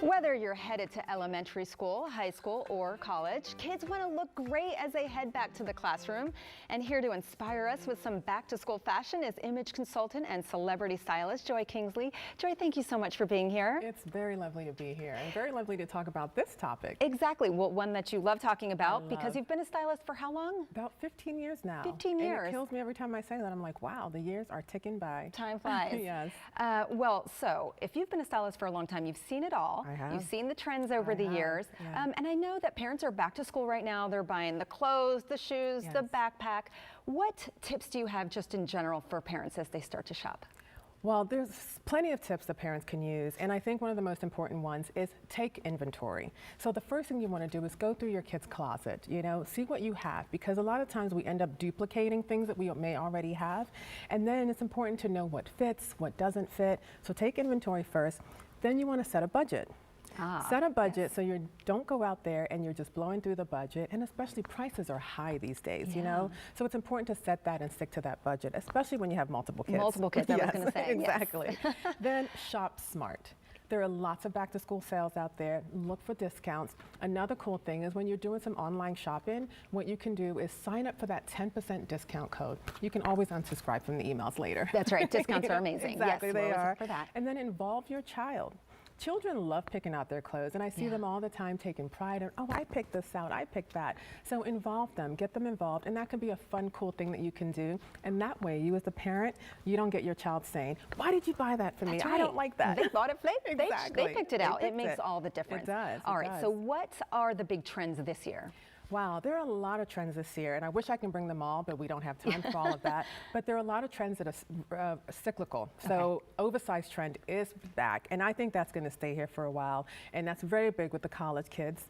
Whether you're headed to elementary school, high school, or college, kids want to look great as they head back to the classroom. And here to inspire us with some back-to-school fashion is image consultant and celebrity stylist Joy Kingsley. Joy, thank you so much for being here. It's very lovely to be here and very lovely to talk about this topic. Exactly. Well, one that you love talking about because you've been a stylist for how long? About 15 years now. 15 years. And it kills me every time I say that. I'm like, wow, the years are ticking by. Time flies. Yes. Well, so if you've been a stylist for a long time, you've seen it all. I have. You've seen the trends over the years. Yeah. And I know that parents are back to school right now. They're buying the clothes, the shoes, the backpack. What tips do you have just in general for parents as they start to shop? Well, there's plenty of tips that parents can use, and I think one of the most important ones is take inventory. So the first thing you want to do is go through your kid's closet, see what you have, because a lot of times we end up duplicating things that we may already have, and then it's important to know what fits, what doesn't fit. So take inventory first, then you want to set a budget. Set a budget so you don't go out there and you're just blowing through the budget, and especially prices are high these days, So it's important to set that and stick to that budget, especially when you have multiple kids. Multiple kids, I was going to say. Exactly. Then shop smart. There are lots of back-to-school sales out there. Look for discounts. Another cool thing is when you're doing some online shopping, what you can do is sign up for that 10% discount code. You can always unsubscribe from the emails later. That's right. Discounts are amazing. Exactly, yes, they are. For that. And then involve your child. Children love picking out their clothes, and I see them all the time taking pride in, oh, I picked this out, I picked that. So involve them, get them involved, and that can be a fun, cool thing that you can do. And that way, you as the parent, you don't get your child saying, why did you buy that for me? Right. I don't like that. They bought it, Exactly. they picked it out. It makes all the difference. It does. All right, so what are the big trends this year? Wow, there are a lot of trends this year, and I wish I can bring them all, but we don't have time for all of that. But there are a lot of trends that are cyclical. So oversized trend is back, and I think that's going to stay here for a while, and that's very big with the college kids.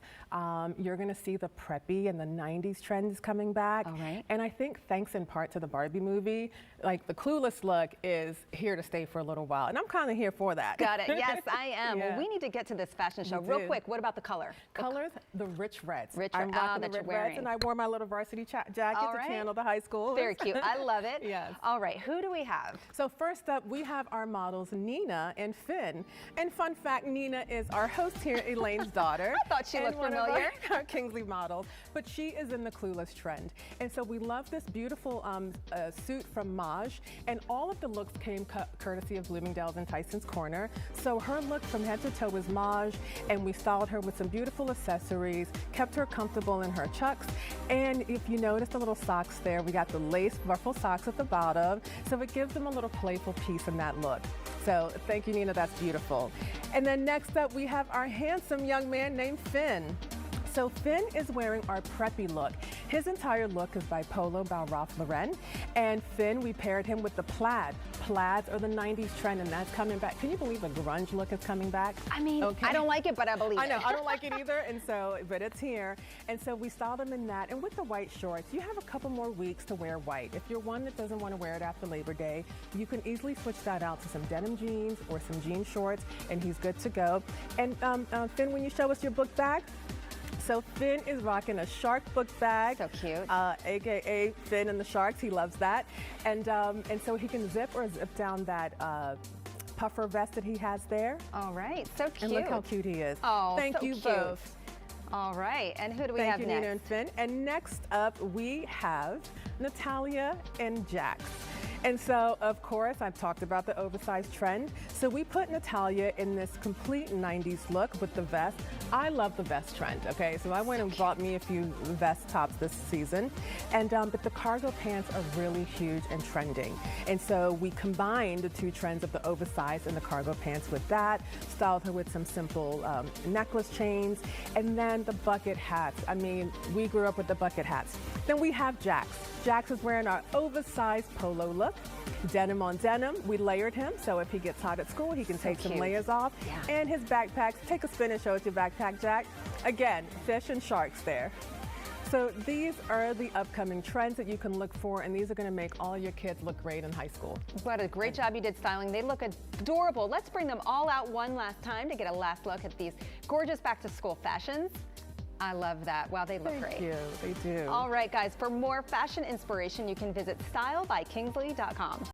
You're going to see the preppy and the 90s trends coming back. All right. And I think thanks in part to the Barbie movie, like the clueless look is here to stay for a little while, and I'm kind of here for that. Get it. Yes, I am. Well, we need to get to this fashion show real quick. What about the color? Colors, the rich reds. I'm rocking the reds, and I wore my little varsity jacket to channel the high school. Very cute. I love it. Yes. All right, who do we have? So first up, we have our models, Nina and Finn. And fun fact, Nina is our host here, Elaine's daughter. I thought she looked familiar. Our Kingsley models, but she is in the clueless trend. And so we love this beautiful suit from Maj, and all of the looks came courtesy of Bloomingdale's and Tyson's Corner. So her look from head to toe was Maj, and we styled her with some beautiful accessories, kept her comfortable in her chucks. And if you notice the little socks there, we got the lace ruffle socks at the bottom, so it gives them a little playful piece in that look. So thank you, Nina, that's beautiful. And then next up, we have our handsome young man named Finn. So Finn is wearing our preppy look. His entire look is by Polo by Ralph Lauren. And Finn, we paired him with the plaid. Plaids are the 90s trend, and that's coming back. Can you believe a grunge look is coming back? I mean, I don't like it, but I believe it. I know, I don't like it either, and so, but it's here. And so we styled him in that. And with the white shorts, you have a couple more weeks to wear white. If you're one that doesn't want to wear it after Labor Day, you can easily switch that out to some denim jeans or some jean shorts, and he's good to go. And Finn, when you show us your book bag, so Finn is rocking a shark book bag. So cute. AKA Finn and the Sharks. He loves that. And so he can zip or zip down that puffer vest that he has there. All right. So cute. And look how cute he is. Oh, Thank so you cute. both. All right. And who do we have next? Thank you, Nina and Finn. And next up, we have Natalia and Jax. And so, of course, I've talked about the oversized trend. So we put Natalia in this complete 90s look with the vest. I love the vest trend, okay? So I went and bought me a few vest tops this season. And but the cargo pants are really huge and trending. And so we combined the two trends of the oversized and the cargo pants with that, styled her with some simple necklace chains, and then the bucket hats. I mean, we grew up with the bucket hats. Then we have Jax. Jax is wearing our oversized polo look. Denim on denim, we layered him, so if he gets hot at school, he can take some layers off. Yeah. And his backpacks, take a spin and show us your backpack, Jack. Again, fish and sharks there. So these are the upcoming trends that you can look for, and these are going to make all your kids look great in high school. What a great job you did styling. They look adorable. Let's bring them all out one last time to get a last look at these gorgeous back-to-school fashions. I love that. Wow, they look great. Thank you. They do. All right, guys, for more fashion inspiration, you can visit stylebykingsley.com.